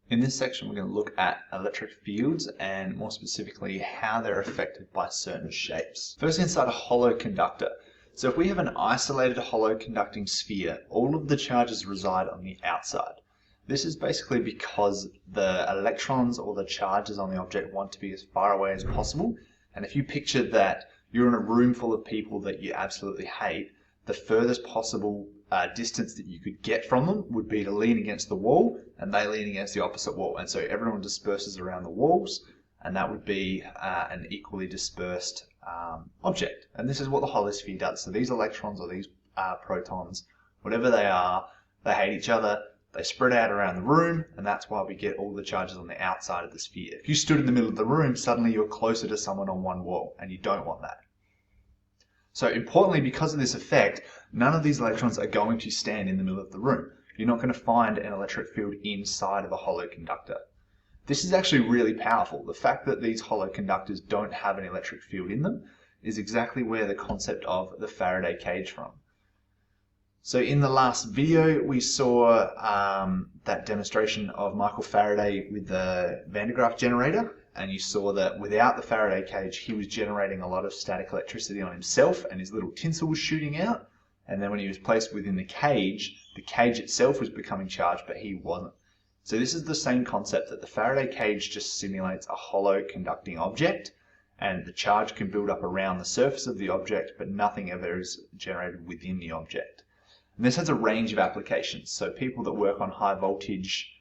In this section, we're going to look at electric fields and more specifically how they're affected by certain shapes. First, inside a hollow conductor. So if we have an isolated hollow conducting sphere, all of the charges reside on the outside. This is basically because the electrons or the charges on the object want to be as far away as possible. And if you picture that you're in a room full of people that you absolutely hate, the furthest possible distance that you could get from them would be to lean against the wall, and they lean against the opposite wall. And so everyone disperses around the walls, and that would be an equally dispersed object. And this is what the hollow sphere does. So these electrons or these protons, whatever they are, they hate each other, they spread out around the room, and that's why we get all the charges on the outside of the sphere. If you stood in the middle of the room, suddenly you're closer to someone on one wall, and you don't want that. So importantly, because of this effect, none of these electrons are going to stand in the middle of the room. You're not going to find an electric field inside of a hollow conductor. This is actually really powerful. The fact that these hollow conductors don't have an electric field in them is exactly where the concept of the Faraday cage from. So in the last video, we saw that demonstration of Michael Faraday with the Van de Graaff generator. And you saw that without the Faraday cage, he was generating a lot of static electricity on himself, and his little tinsel was shooting out. And then when he was placed within the cage itself was becoming charged, but he wasn't. So this is the same concept, that the Faraday cage just simulates a hollow conducting object, and the charge can build up around the surface of the object, but nothing ever is generated within the object. And this has a range of applications. So people that work on high voltage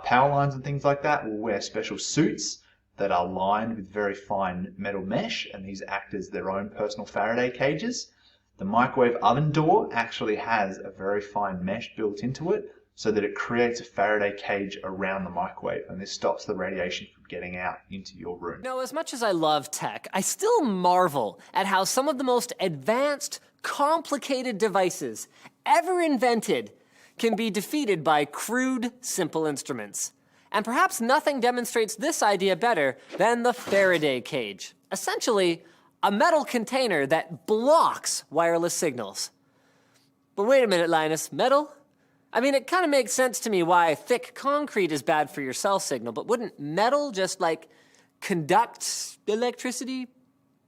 power lines and things like that will wear special suits that are lined with very fine metal mesh, and these act as their own personal Faraday cages. The microwave oven door actually has a very fine mesh built into it so that it creates a Faraday cage around the microwave, and this stops the radiation from getting out into your room. Now, as much as I love tech, I still marvel at how some of the most advanced, complicated devices ever invented can be defeated by crude, simple instruments. And perhaps nothing demonstrates this idea better than the Faraday cage. Essentially, a metal container that blocks wireless signals. But wait a minute, Linus, metal? I mean, it kind of makes sense to me why thick concrete is bad for your cell signal, but wouldn't metal just like conduct electricity?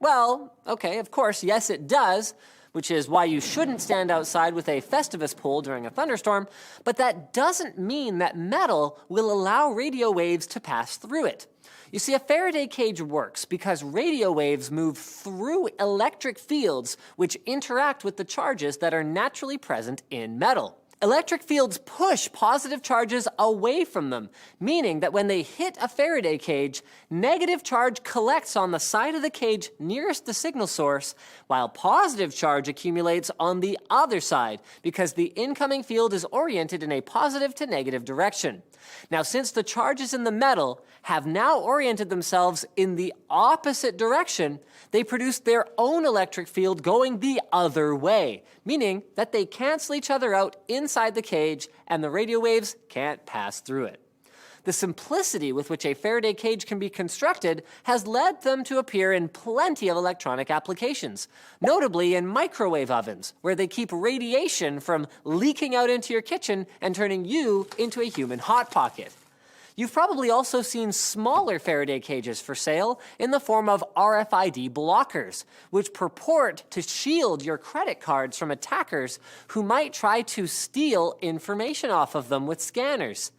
Well, okay, of course, yes it does, which is why you shouldn't stand outside with a Festivus pole during a thunderstorm, but that doesn't mean that metal will allow radio waves to pass through it. You see, a Faraday cage works because radio waves move through electric fields which interact with the charges that are naturally present in metal. Electric fields push positive charges away from them, meaning that when they hit a Faraday cage, negative charge collects on the side of the cage nearest the signal source, while positive charge accumulates on the other side, because the incoming field is oriented in a positive to negative direction. Now, since the charges in the metal have now oriented themselves in the opposite direction, they produce their own electric field going the other way, meaning that they cancel each other out inside the cage and the radio waves can't pass through it. The simplicity with which a Faraday cage can be constructed has led them to appear in plenty of electronic applications, notably in microwave ovens, where they keep radiation from leaking out into your kitchen and turning you into a human hot pocket. You've probably also seen smaller Faraday cages for sale in the form of RFID blockers, which purport to shield your credit cards from attackers who might try to steal information off of them with scanners.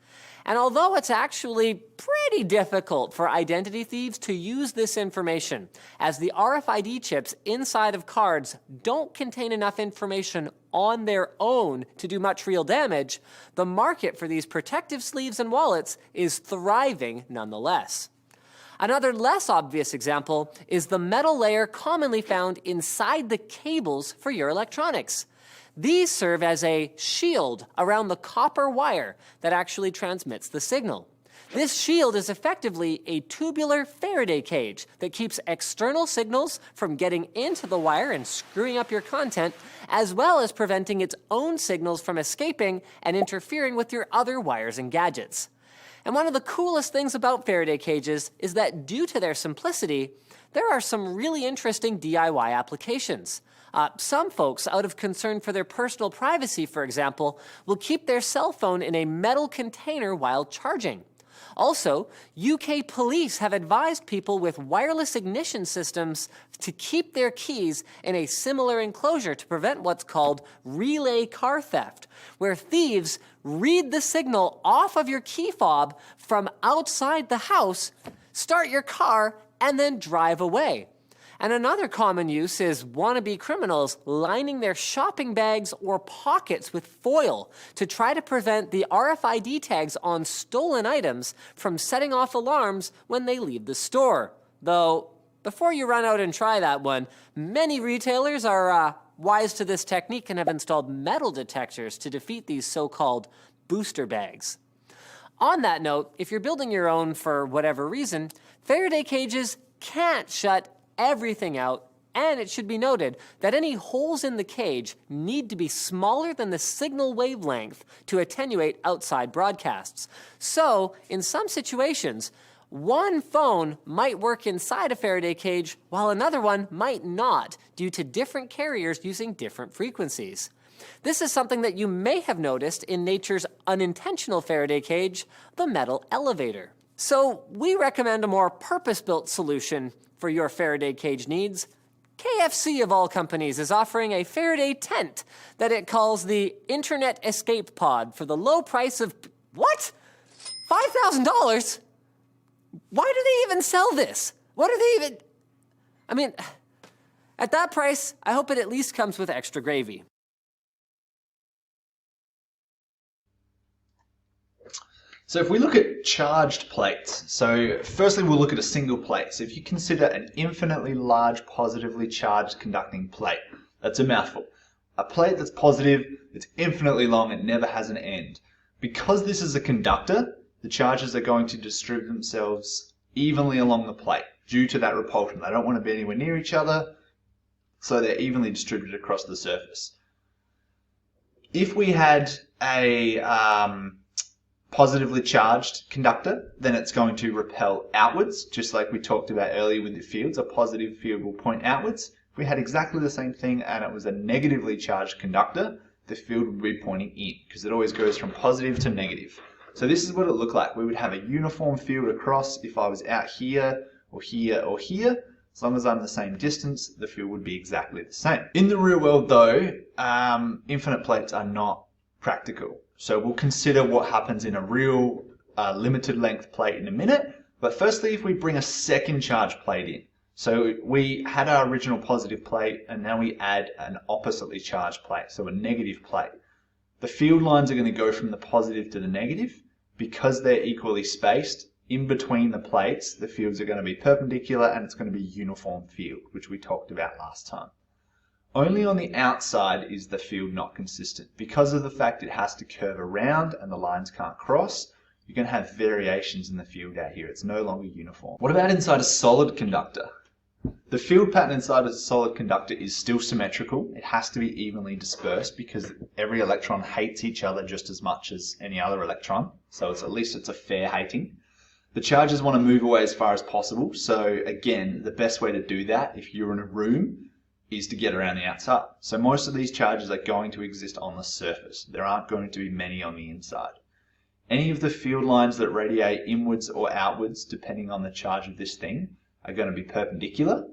And although it's actually pretty difficult for identity thieves to use this information, as the RFID chips inside of cards don't contain enough information on their own to do much real damage, the market for these protective sleeves and wallets is thriving nonetheless. Another less obvious example is the metal layer commonly found inside the cables for your electronics. These serve as a shield around the copper wire that actually transmits the signal. This shield is effectively a tubular Faraday cage that keeps external signals from getting into the wire and screwing up your content, as well as preventing its own signals from escaping and interfering with your other wires and gadgets. And one of the coolest things about Faraday cages is that due to their simplicity, there are some really interesting DIY applications. Some folks, out of concern for their personal privacy, for example, will keep their cell phone in a metal container while charging. Also, UK police have advised people with wireless ignition systems to keep their keys in a similar enclosure to prevent what's called relay car theft, where thieves read the signal off of your key fob from outside the house, start your car, and then drive away. And another common use is wannabe criminals lining their shopping bags or pockets with foil to try to prevent the RFID tags on stolen items from setting off alarms when they leave the store. Though, before you run out and try that one, many retailers are wise to this technique and have installed metal detectors to defeat these so-called booster bags. On that note, if you're building your own for whatever reason, Faraday cages can't shut everything out, and it should be noted that any holes in the cage need to be smaller than the signal wavelength to attenuate outside broadcasts. So, in some situations, one phone might work inside a Faraday cage while another one might not, due to different carriers using different frequencies. This is something that you may have noticed in nature's unintentional Faraday cage, the metal elevator. So we recommend a more purpose-built solution for your Faraday cage needs. KFC of all companies is offering a Faraday tent that it calls the Internet Escape Pod for the low price of, what? $5,000? Why do they even sell this? What are they even... I mean, at that price, I hope it at least comes with extra gravy. So if we look at charged plates, so firstly we'll look at a single plate. So if you consider an infinitely large positively charged conducting plate, that's a mouthful. A plate that's positive, it's infinitely long, it never has an end. Because this is a conductor, the charges are going to distribute themselves evenly along the plate due to that repulsion. They don't want to be anywhere near each other, so they're evenly distributed across the surface. If we had a positively charged conductor, then it's going to repel outwards, just like we talked about earlier with the fields. A positive field will point outwards. If we had exactly the same thing and it was a negatively charged conductor, the field would be pointing in, because it always goes from positive to negative. So this is what it looked like. We would have a uniform field across. If I was out here or here or here, as long as I'm the same distance, the field would be exactly the same. In the real world though, infinite plates are not practical. So we'll consider what happens in a real limited length plate in a minute. But firstly, if we bring a second charge plate in. So we had our original positive plate and now we add an oppositely charged plate, so a negative plate. The field lines are going to go from the positive to the negative. Because they're equally spaced, in between the plates, the fields are going to be perpendicular and it's going to be uniform field, which we talked about last time. Only on the outside is the field not consistent. Because of the fact it has to curve around and the lines can't cross, you're going to have variations in the field out here. It's no longer uniform. What about inside a solid conductor? The field pattern inside a solid conductor is still symmetrical. It has to be evenly dispersed because every electron hates each other just as much as any other electron. So at least it's a fair hating. The charges want to move away as far as possible. So again, the best way to do that, if you're in a room, is to get around the outside. So most of these charges are going to exist on the surface. There aren't going to be many on the inside. Any of the field lines that radiate inwards or outwards, depending on the charge of this thing, are going to be perpendicular.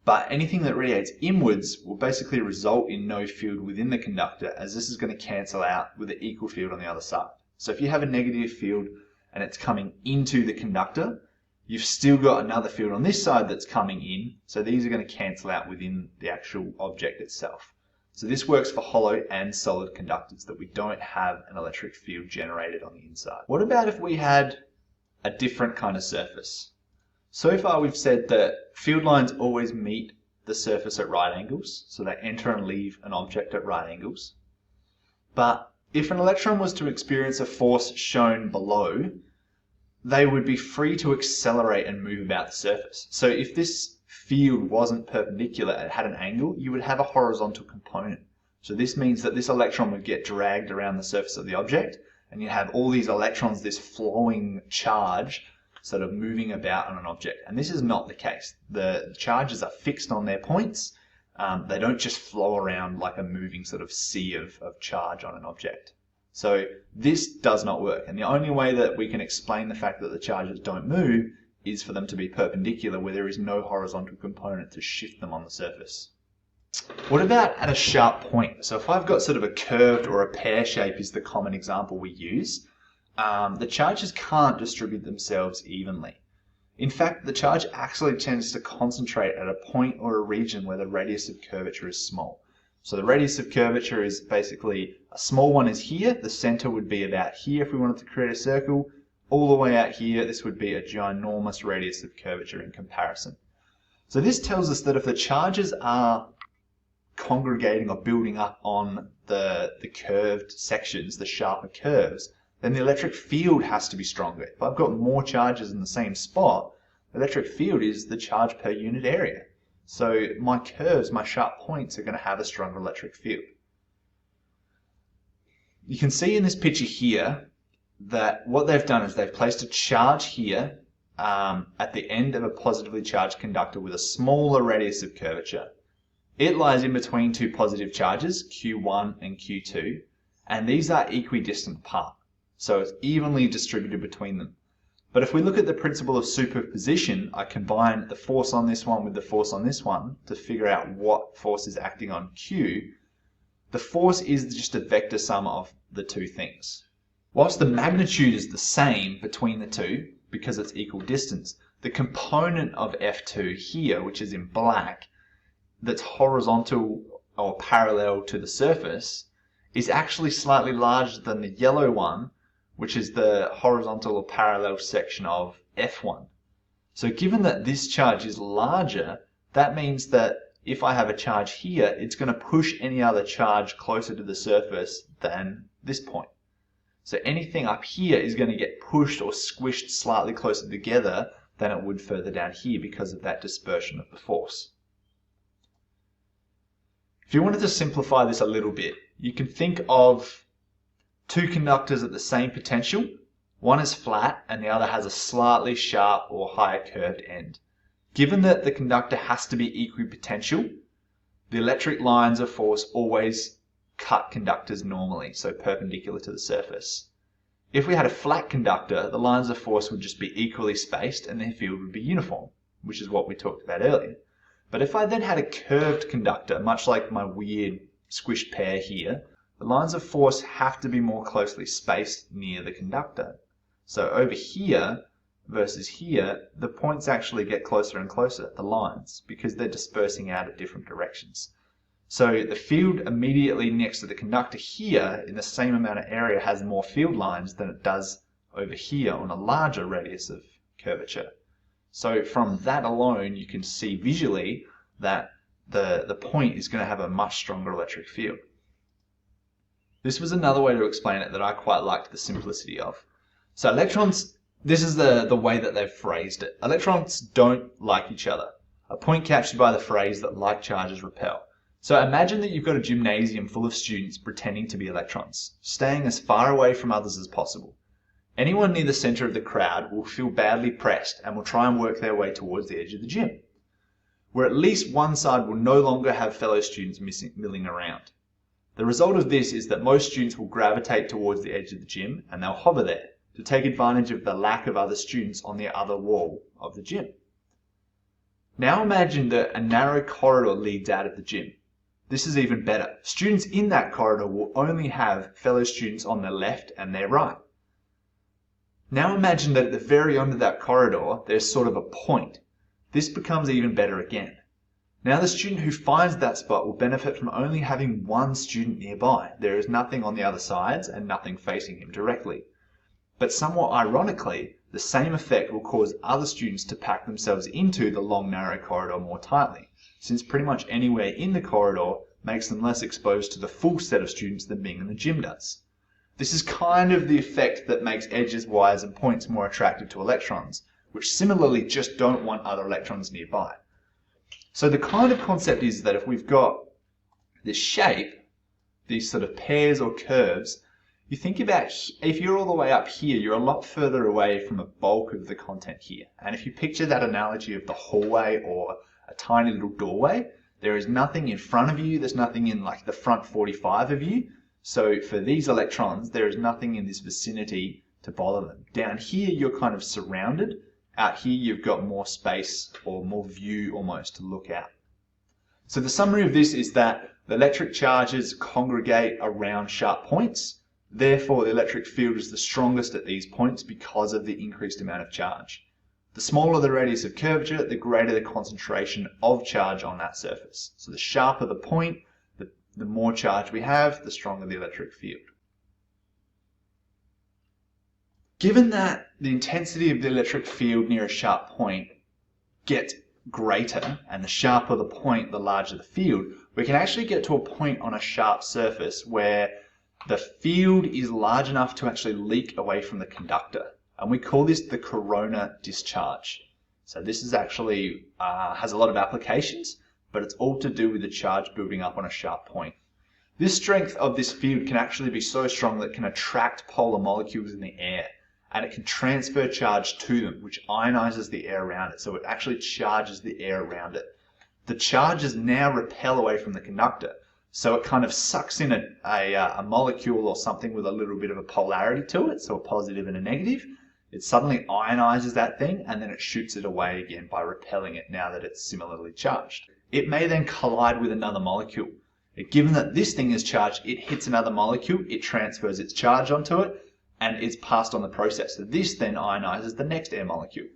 But anything that radiates inwards will basically result in no field within the conductor, as this is going to cancel out with an equal field on the other side. So if you have a negative field and it's coming into the conductor, you've still got another field on this side that's coming in, so these are going to cancel out within the actual object itself. So this works for hollow and solid conductors, that we don't have an electric field generated on the inside. What about if we had a different kind of surface? So far we've said that field lines always meet the surface at right angles, so they enter and leave an object at right angles. But if an electron was to experience a force shown below, they would be free to accelerate and move about the surface. So if this field wasn't perpendicular, it had an angle, you would have a horizontal component. So this means that this electron would get dragged around the surface of the object, and you have all these electrons, this flowing charge, sort of moving about on an object. And this is not the case. The charges are fixed on their points. They don't just flow around like a moving sort of sea of charge on an object. So this does not work. And the only way that we can explain the fact that the charges don't move is for them to be perpendicular, where there is no horizontal component to shift them on the surface. What about at a sharp point? So if I've got sort of a curved or a pear shape is the common example we use, the charges can't distribute themselves evenly. In fact, the charge actually tends to concentrate at a point or a region where the radius of curvature is small. So the radius of curvature is basically, a small one is here, the center would be about here if we wanted to create a circle, all the way out here, this would be a ginormous radius of curvature in comparison. So this tells us that if the charges are congregating or building up on the curved sections, the sharper curves, then the electric field has to be stronger. If I've got more charges in the same spot, the electric field is the charge per unit area. So my curves, my sharp points, are going to have a stronger electric field. You can see in this picture here that what they've done is they've placed a charge here at the end of a positively charged conductor with a smaller radius of curvature. It lies in between two positive charges, Q1 and Q2, and these are equidistant apart. So it's evenly distributed between them. But if we look at the principle of superposition, I combine the force on this one with the force on this one to figure out what force is acting on Q. The force is just a vector sum of the two things. Whilst the magnitude is the same between the two, because it's equal distance, the component of F2 here, which is in black, that's horizontal or parallel to the surface, is actually slightly larger than the yellow one, which is the horizontal or parallel section of F1. So given that this charge is larger, that means that if I have a charge here, it's going to push any other charge closer to the surface than this point. So anything up here is going to get pushed or squished slightly closer together than it would further down here because of that dispersion of the force. If you wanted to simplify this a little bit, you can think of two conductors at the same potential. One is flat and the other has a slightly sharp or higher curved end. Given that the conductor has to be equipotential, the electric lines of force always cut conductors normally, so perpendicular to the surface. If we had a flat conductor, the lines of force would just be equally spaced and their field would be uniform, which is what we talked about earlier. But if I then had a curved conductor, much like my weird squished pear here, the lines of force have to be more closely spaced near the conductor. So over here versus here, the points actually get closer and closer, the lines, because they're dispersing out at different directions. So the field immediately next to the conductor here in the same amount of area has more field lines than it does over here on a larger radius of curvature. So from that alone, you can see visually that the point is going to have a much stronger electric field. This was another way to explain it that I quite liked the simplicity of. So electrons, this is the way that they've phrased it. Electrons don't like each other. A point captured by the phrase that like charges repel. So imagine that you've got a gymnasium full of students pretending to be electrons, staying as far away from others as possible. Anyone near the center of the crowd will feel badly pressed and will try and work their way towards the edge of the gym, where at least one side will no longer have fellow students milling around. The result of this is that most students will gravitate towards the edge of the gym and they'll hover there to take advantage of the lack of other students on the other wall of the gym. Now imagine that a narrow corridor leads out of the gym. This is even better. Students in that corridor will only have fellow students on their left and their right. Now imagine that at the very end of that corridor, there's sort of a point. This becomes even better again. Now the student who finds that spot will benefit from only having one student nearby. There is nothing on the other sides and nothing facing him directly. But somewhat ironically, the same effect will cause other students to pack themselves into the long narrow corridor more tightly, since pretty much anywhere in the corridor makes them less exposed to the full set of students than being in the gym does. This is kind of the effect that makes edges, wires and points more attractive to electrons, which similarly just don't want other electrons nearby. So the kind of concept is that if we've got this shape, these sort of pairs or curves, you think about if you're all the way up here, you're a lot further away from a bulk of the content here. And if you picture that analogy of the hallway or a tiny little doorway, there is nothing in front of you, there's nothing in like the front 45 of you. So for these electrons, there is nothing in this vicinity to bother them. Down here, you're kind of surrounded. Out here, you've got more space or more view almost to look at. So the summary of this is that the electric charges congregate around sharp points. Therefore, the electric field is the strongest at these points because of the increased amount of charge. The smaller the radius of curvature, the greater the concentration of charge on that surface. So the sharper the point, the more charge we have, the stronger the electric field. Given that the intensity of the electric field near a sharp point gets greater, and the sharper the point, the larger the field, we can actually get to a point on a sharp surface where the field is large enough to actually leak away from the conductor. And we call this the corona discharge. So this is actually has a lot of applications, but it's all to do with the charge building up on a sharp point. This strength of this field can actually be so strong that it can attract polar molecules in the air, and it can transfer charge to them, which ionizes the air around it. So it actually charges the air around it. The charges now repel away from the conductor. So it kind of sucks in a molecule or something with a little bit of a polarity to it, so a positive and a negative. It suddenly ionizes that thing, and then it shoots it away again by repelling it now that it's similarly charged. It may then collide with another molecule. Given that this thing is charged, it hits another molecule, it transfers its charge onto it, and it's passed on the process. So this then ionizes the next air molecule.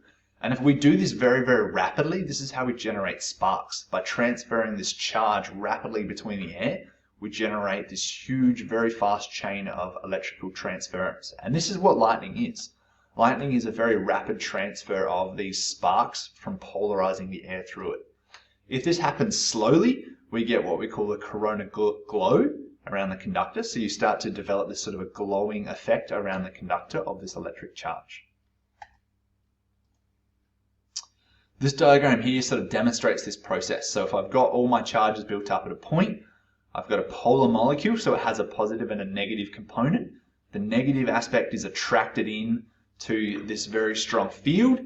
And if we do this very, very rapidly, this is how we generate sparks. By transferring this charge rapidly between the air, we generate this huge, very fast chain of electrical transference. And this is what lightning is. Lightning is a very rapid transfer of these sparks from polarizing the air through it. If this happens slowly, we get what we call a corona glow around the conductor. So you start to develop this sort of a glowing effect around the conductor of this electric charge. This diagram here sort of demonstrates this process. So if I've got all my charges built up at a point, I've got a polar molecule, so it has a positive and a negative component. The negative aspect is attracted in to this very strong field.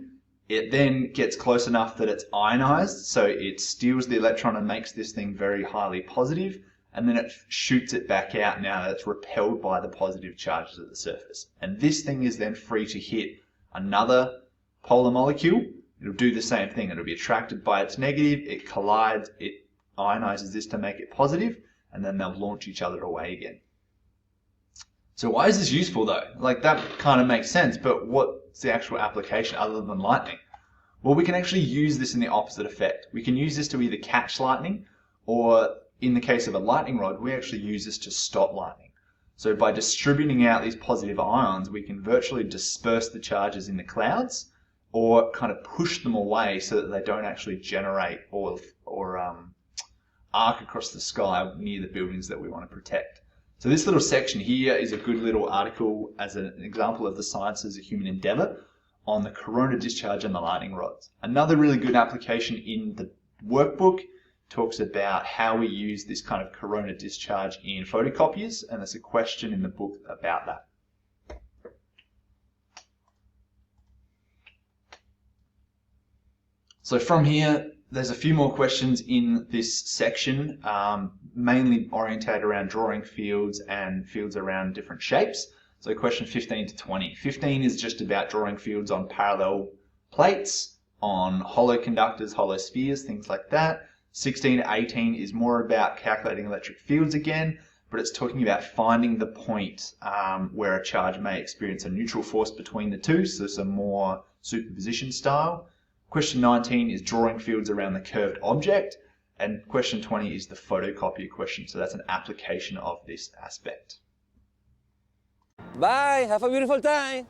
It then gets close enough that it's ionized, so it steals the electron and makes this thing very highly positive, and then it shoots it back out now that it's repelled by the positive charges at the surface. And this thing is then free to hit another polar molecule. It'll do the same thing. It'll be attracted by its negative, it collides, it ionizes this to make it positive, and then they'll launch each other away again. So why is this useful though? Like, that kind of makes sense, but what's the actual application other than lightning? Well, we can actually use this in the opposite effect. We can use this to either catch lightning, or in the case of a lightning rod, we actually use this to stop lightning. So by distributing out these positive ions, we can virtually disperse the charges in the clouds, or kind of push them away so that they don't actually generate or arc across the sky near the buildings that we want to protect. So this little section here is a good little article as an example of the sciences of human endeavor on the corona discharge and the lightning rods. Another really good application in the workbook talks about how we use this kind of corona discharge in photocopiers, and there's a question in the book about that. So from here, there's a few more questions in this section, mainly orientated around drawing fields and fields around different shapes. So question 15 to 20. 15 is just about drawing fields on parallel plates, on hollow conductors, hollow spheres, things like that. 16 to 18 is more about calculating electric fields again, but it's talking about finding the point where a charge may experience a neutral force between the two, so some more superposition style. Question 19 is drawing fields around the curved object, and question 20 is the photocopier question, so that's an application of this aspect. Bye, have a beautiful time.